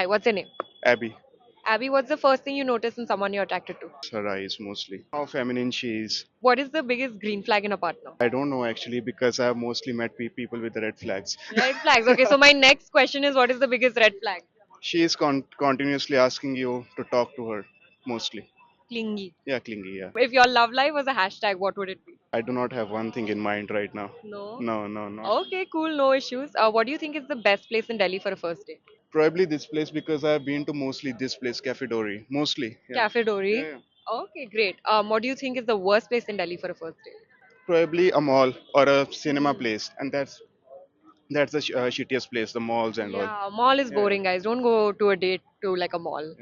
Hi, what's your name? Abby. Abby, what's the first thing you notice in someone you're attracted to? Her eyes mostly. How feminine she is. What is the biggest green flag in a partner? I don't know actually because I've mostly met people with the red flags. Red flags. Okay, so my next question is what is the biggest red flag? She is continuously asking you to talk to her mostly. Clingy. Yeah, clingy, yeah. If your love life was a hashtag, what would it be? I do not have one thing in mind right now. No. No, no, no. Okay, cool, no issues. What do you think is the best place in Delhi for a first date? Probably this place because I've been to mostly this place, Cafe Dory. Mostly, yeah. Cafe Yeah, Dori. yeah. Okay, great. What do you think is the worst place in Delhi for a first date? Probably a mall or a cinema Hmm. place, and that's the shittiest place, the malls and all. Yeah, mall is Yeah, yeah. boring, guys. Don't go to a date to like a mall.